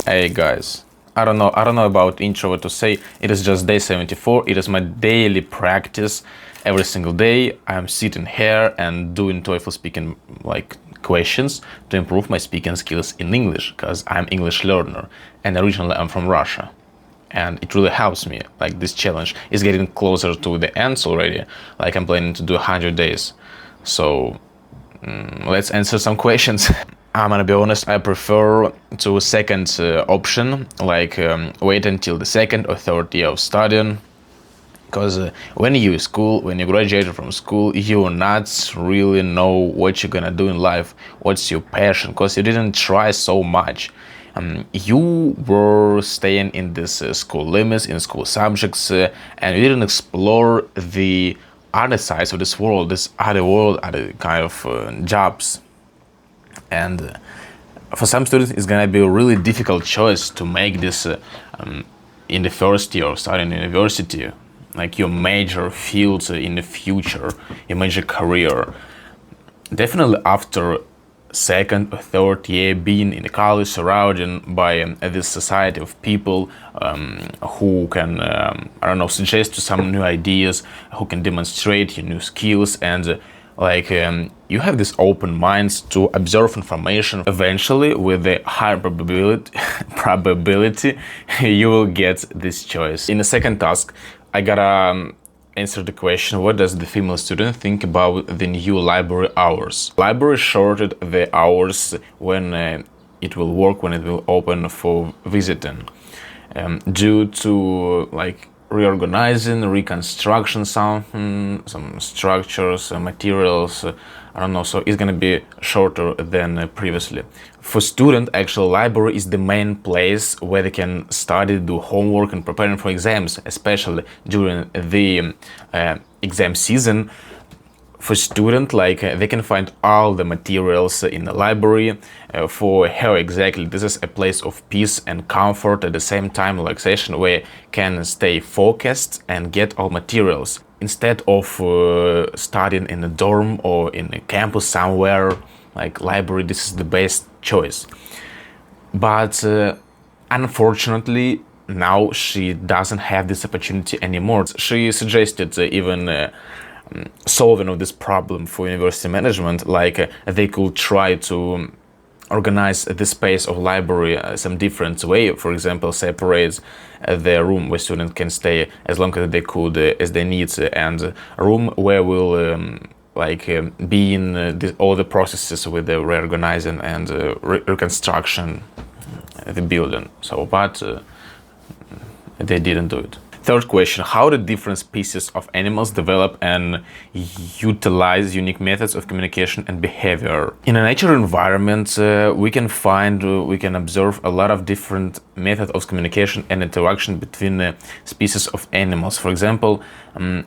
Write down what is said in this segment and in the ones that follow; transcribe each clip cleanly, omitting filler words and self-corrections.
Hey guys, I don't know about intro what to say. It is just day 74. It is my daily practice. Every single day I'm sitting here and doing TOEFL speaking questions to improve my speaking skills in English, because I'm English learner and originally I'm from Russia. And it really helps me. Like, this challenge is getting closer to the ends already. Like, I'm planning to do 100 days. So let's answer some questions. I'm gonna be honest, I prefer to second option, wait until the second or third year of studying, because when you graduated from school, you not really know what you're gonna do in life, what's your passion, because you didn't try so much. You were staying in this school limits, in school subjects, and you didn't explore the other sides of this world, other kind of jobs. And for some students, it's gonna be a really difficult choice to make this in the first year of studying university, like your major field in the future, your major career. Definitely after second or third year being in the college, surrounded by this society of people who can suggest you some new ideas, who can demonstrate your new skills, and you have this open minds to observe information. Eventually, with the higher probability you will get this choice. In the second task, I gotta answer the question, what does the female student think about the new library hours? Library shorted the hours when it will work, when it will open for visiting, due to reorganizing, reconstruction, some structures, materials, so it's gonna be shorter than previously. For student, actual library is the main place where they can study, do homework, and preparing for exams, especially during the exam season. For student, they can find all the materials in the library. For her exactly, this is a place of peace and comfort, at the same time relaxation, where can stay focused and get all materials. Instead of studying in a dorm or in a campus somewhere, like library, this is the best choice. But unfortunately, now she doesn't have this opportunity anymore. She suggested even solving of this problem for university management, they could try to organize the space of library some different way. For example, separate the room where students can stay as long as they could, as they need, and a room where will be in all the processes with the reorganizing and reconstruction the building. But they didn't do it. Third question, how do different species of animals develop and utilize unique methods of communication and behavior? In a natural environment, we can observe a lot of different methods of communication and interaction between species of animals. For example,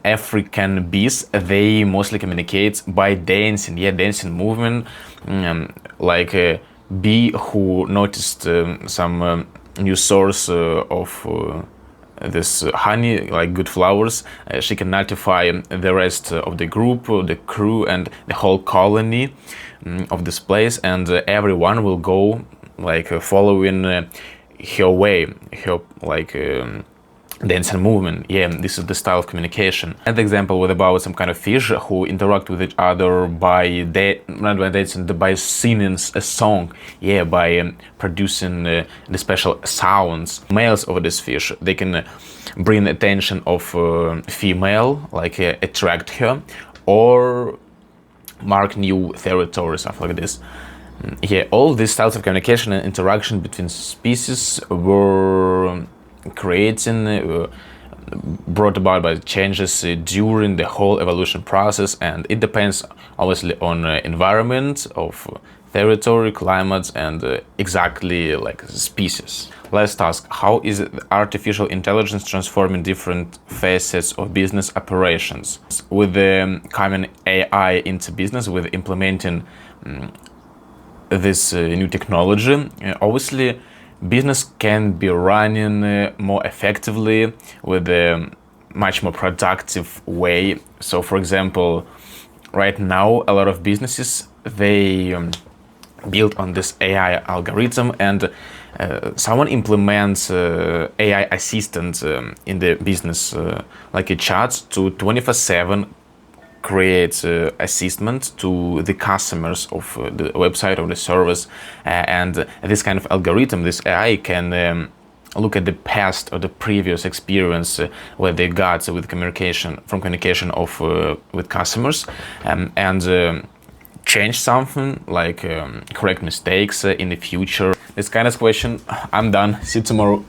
African bees, they mostly communicate by dancing, dancing movement, a bee who noticed some new source of this honey, like good flowers, she can notify the rest of the group, the crew, and the whole colony of this place, and everyone will go following her way, her dancing movement. This is the style of communication. And the example was about some kind of fish who interact with each other by not by dancing, by singing a song, by producing the special sounds. Males of this fish, they can bring attention of female, attract her, or mark new territory, stuff like this. All these styles of communication and interaction between species were brought about by changes during the whole evolution process, and it depends obviously on environment of territory, climates, and exactly species. Last task, how is artificial intelligence transforming different facets of business operations? With the coming AI into business, with implementing this new technology, obviously business can be running more effectively with a much more productive way. So, for example, right now a lot of businesses, they built on this AI algorithm, and someone implements AI assistant in the business, like a chat to 24/7 create assessment to the customers of the website or the service, and this kind of algorithm, this AI can look at the past or the previous experience where they got with communication of with customers, and change something, like correct mistakes in the future. This kind of question. I'm done. See you tomorrow.